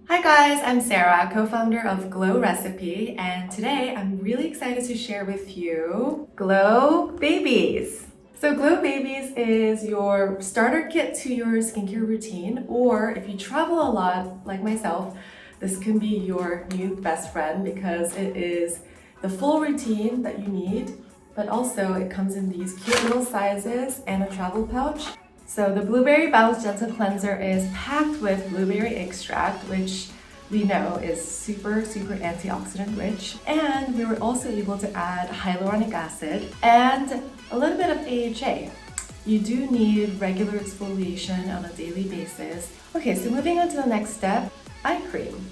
Hi guys, I'm Sarah, co-founder of Glow Recipe, and today I'm really excited to share with you Glow Babies. So Glow Babies is your starter kit to your skincare routine, or if you travel a lot like myself, this can be your new best friend because it is the full routine that you need, but also it comes in these cute little sizes and a travel pouch. So the Blueberry Bounce Gentle Cleanser is packed with blueberry extract, which we know is super antioxidant rich. And we were also able to add hyaluronic acid and a little bit of AHA. You do need regular exfoliation on a daily basis. Okay, so moving on to the next step, eye cream.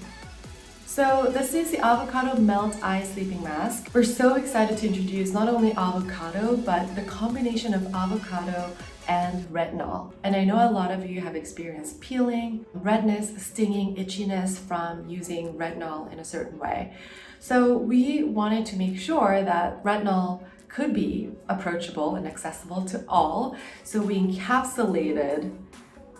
So this is the Avocado Melt Eye Sleeping Mask. We're so excited to introduce not only avocado, but the combination of avocado and retinol. And I know a lot of you have experienced peeling, redness, stinging, itchiness from using retinol in a certain way. So we wanted to make sure that retinol could be approachable and accessible to all. So we encapsulated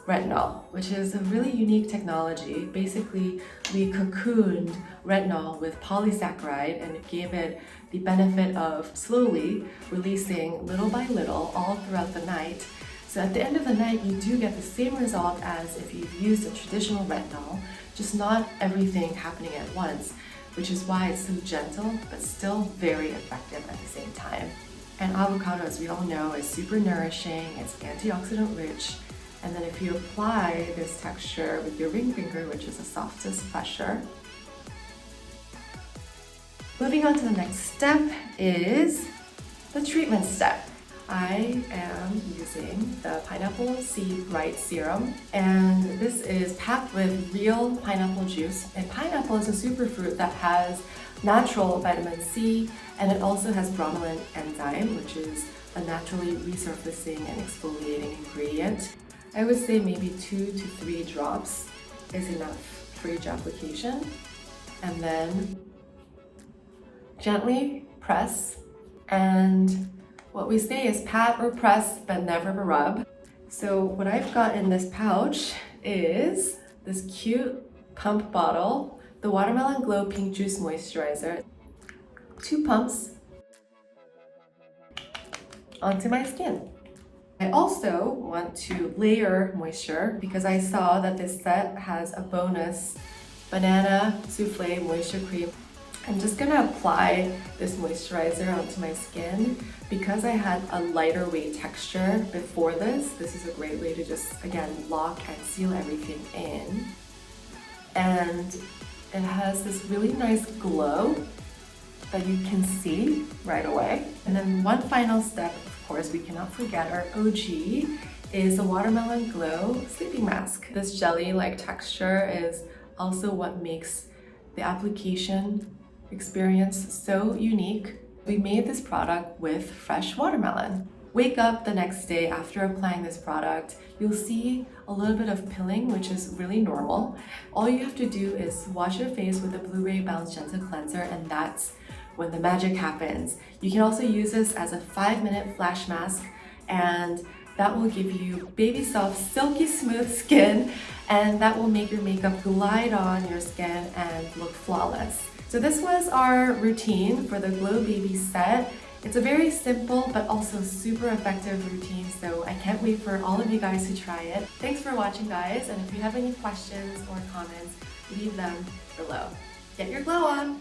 retinol, which is a really unique technology. Basically, we cocooned retinol with polysaccharide and it gave it the benefit of slowly releasing little by little all throughout the night. So at the end of the night, you do get the same result as if you've used a traditional retinol, just not everything happening at once, which is why it's so gentle, but still very effective at the same time. And avocado, as we all know, is super nourishing, it's antioxidant rich. And then if you apply this texture with your ring finger, which is the softest pressure. Moving on to the next step is the treatment step. I am using the Pineapple Seed Bright Serum, and this is packed with real pineapple juice. And pineapple is a superfruit that has natural vitamin C, and it also has bromelain enzyme, which is a naturally resurfacing and exfoliating ingredient. I would say maybe 2 to 3 drops is enough for each application. And then gently press. And what we say is pat or press, but never rub. So what I've got in this pouch is this cute pump bottle, the Watermelon Glow Pink Juice Moisturizer. 2 pumps onto my skin. I also want to layer moisture because I saw that this set has a bonus banana souffle moisture cream. I'm just gonna apply this moisturizer onto my skin. Because I had a lighter weight texture before this, this is a great way to just, again, lock and seal everything in. And it has this really nice glow that you can see right away. And then one final step, of course, we cannot forget our OG, is the Watermelon Glow Sleeping Mask. This jelly-like texture is also what makes the application experience so unique. We made this product with fresh watermelon. Wake up the next day after applying this product, you'll see a little bit of pilling, which is really normal. All you have to do is wash your face with the Blueberry Bounce Gentle Cleanser, and that's when the magic happens. You can also use this as a 5-minute flash mask, and that will give you baby soft, silky smooth skin, and that will make your makeup glide on your skin and look flawless. So this was our routine for the Glow Baby set. It's a very simple but also super effective routine, so I can't wait for all of you guys to try it. Thanks for watching, guys, and if you have any questions or comments, leave them below. Get your glow on!